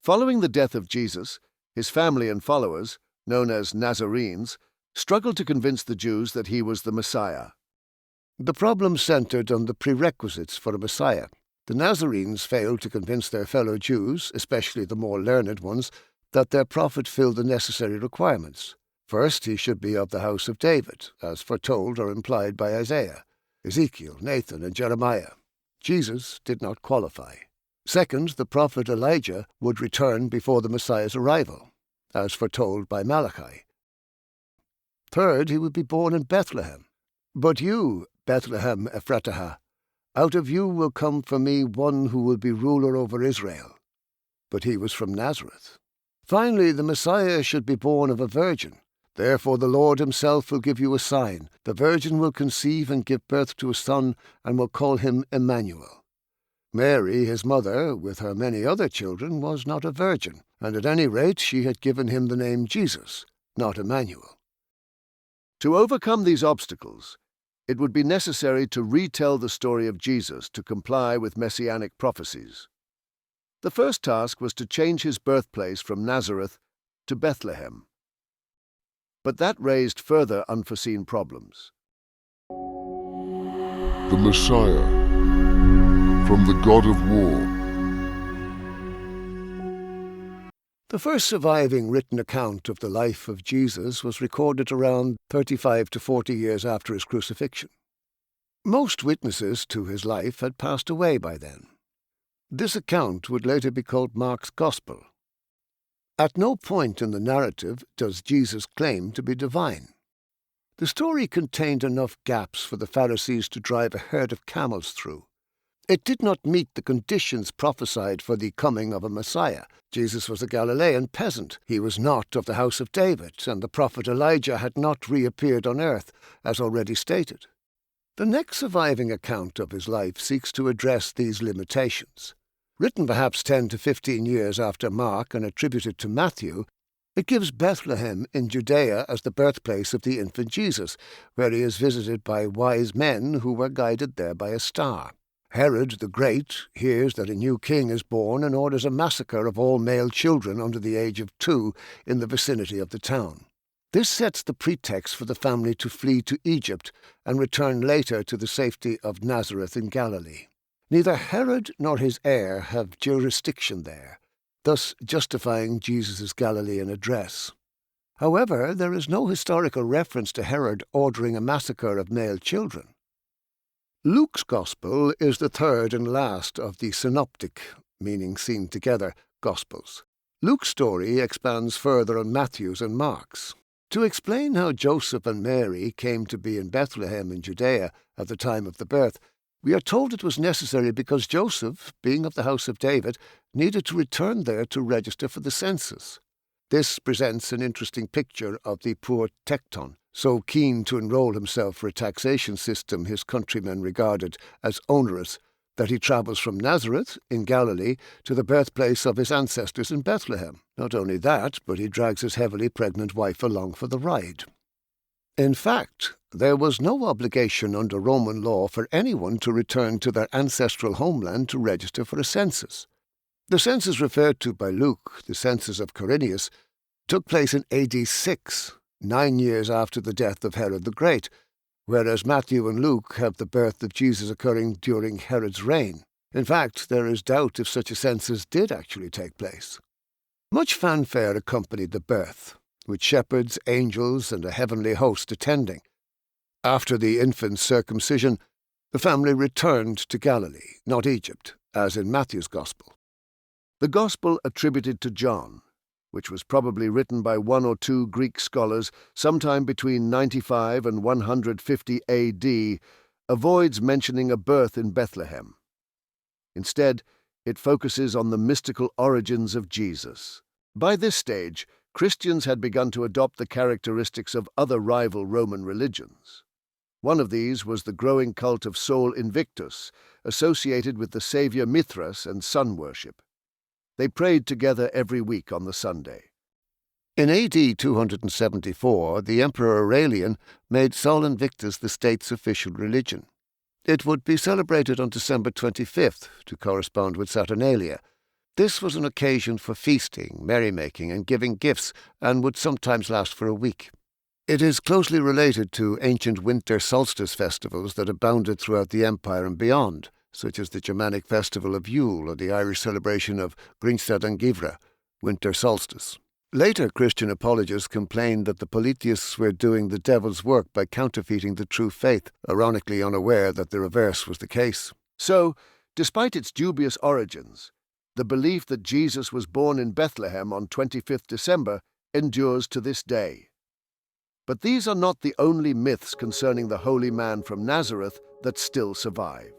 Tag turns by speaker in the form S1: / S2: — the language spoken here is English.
S1: Following the death of Jesus, his family and followers, known as Nazarenes, struggled to convince the Jews that he was the Messiah. The problem centered on the prerequisites for a Messiah. The Nazarenes failed to convince their fellow Jews, especially the more learned ones, that their prophet filled the necessary requirements. First, he should be of the house of David, as foretold or implied by Isaiah, Ezekiel, Nathan, and Jeremiah. Jesus did not qualify. Second, the prophet Elijah would return before the Messiah's arrival, as foretold by Malachi. Third, he would be born in Bethlehem. But you, Bethlehem Ephratah, out of you will come for me one who will be ruler over Israel. But he was from Nazareth. Finally, the Messiah should be born of a virgin. Therefore the Lord himself will give you a sign. The virgin will conceive and give birth to a son, and will call him Emmanuel. Mary, his mother, with her many other children, was not a virgin, and at any rate she had given him the name Jesus, not Emmanuel. To overcome these obstacles, it would be necessary to retell the story of Jesus to comply with messianic prophecies. The first task was to change his birthplace from Nazareth to Bethlehem. But that raised further unforeseen problems.
S2: The Messiah, from the God of War.
S3: The first surviving written account of the life of Jesus was recorded around 35 to 40 years after his crucifixion. Most witnesses to his life had passed away by then. This account would later be called Mark's Gospel. At no point in the narrative does Jesus claim to be divine. The story contained enough gaps for the Pharisees to drive a herd of camels through. It did not meet the conditions prophesied for the coming of a Messiah. Jesus was a Galilean peasant. He was not of the house of David, and the prophet Elijah had not reappeared on earth, as already stated. The next surviving account of his life seeks to address these limitations. Written perhaps 10 to 15 years after Mark and attributed to Matthew, it gives Bethlehem in Judea as the birthplace of the infant Jesus, where he is visited by wise men who were guided there by a star. Herod the Great hears that a new king is born and orders a massacre of all male children under the age of 2 in the vicinity of the town. This sets the pretext for the family to flee to Egypt and return later to the safety of Nazareth in Galilee. Neither Herod nor his heir have jurisdiction there, thus justifying Jesus' Galilean address. However, there is no historical reference to Herod ordering a massacre of male children. Luke's Gospel is the third and last of the synoptic, meaning seen together, Gospels. Luke's story expands further on Matthew's and Mark's. To explain how Joseph and Mary came to be in Bethlehem in Judea at the time of the birth, we are told it was necessary because Joseph, being of the house of David, needed to return there to register for the census. This presents an interesting picture of the poor Tecton, so keen to enroll himself for a taxation system his countrymen regarded as onerous, that he travels from Nazareth, in Galilee, to the birthplace of his ancestors in Bethlehem. Not only that, but he drags his heavily pregnant wife along for the ride. In fact, there was no obligation under Roman law for anyone to return to their ancestral homeland to register for a census. The census referred to by Luke, the census of Quirinius, took place in AD 6, 9 years after the death of Herod the Great, whereas Matthew and Luke have the birth of Jesus occurring during Herod's reign. In fact, there is doubt if such a census did actually take place. Much fanfare accompanied the birth, with shepherds, angels, and a heavenly host attending. After the infant's circumcision, the family returned to Galilee, not Egypt, as in Matthew's Gospel. The Gospel attributed to John, which was probably written by 1 or 2 Greek scholars sometime between 95 and 150 AD, avoids mentioning a birth in Bethlehem. Instead, it focuses on the mystical origins of Jesus. By this stage, Christians had begun to adopt the characteristics of other rival Roman religions. One of these was the growing cult of Sol Invictus, associated with the savior Mithras and sun worship. They prayed together every week on the Sunday. In AD 274, the Emperor Aurelian made Sol Invictus the state's official religion. It would be celebrated on December 25th, to correspond with Saturnalia. This was an occasion for feasting, merrymaking, and giving gifts, and would sometimes last for a week. It is closely related to ancient winter solstice festivals that abounded throughout the empire and beyond, such as the Germanic festival of Yule or the Irish celebration of Grinstad an Givra, winter solstice. Later Christian apologists complained that the polytheists were doing the devil's work by counterfeiting the true faith, ironically unaware that the reverse was the case.
S1: So, despite its dubious origins, the belief that Jesus was born in Bethlehem on 25th December endures to this day. But these are not the only myths concerning the holy man from Nazareth that still survive.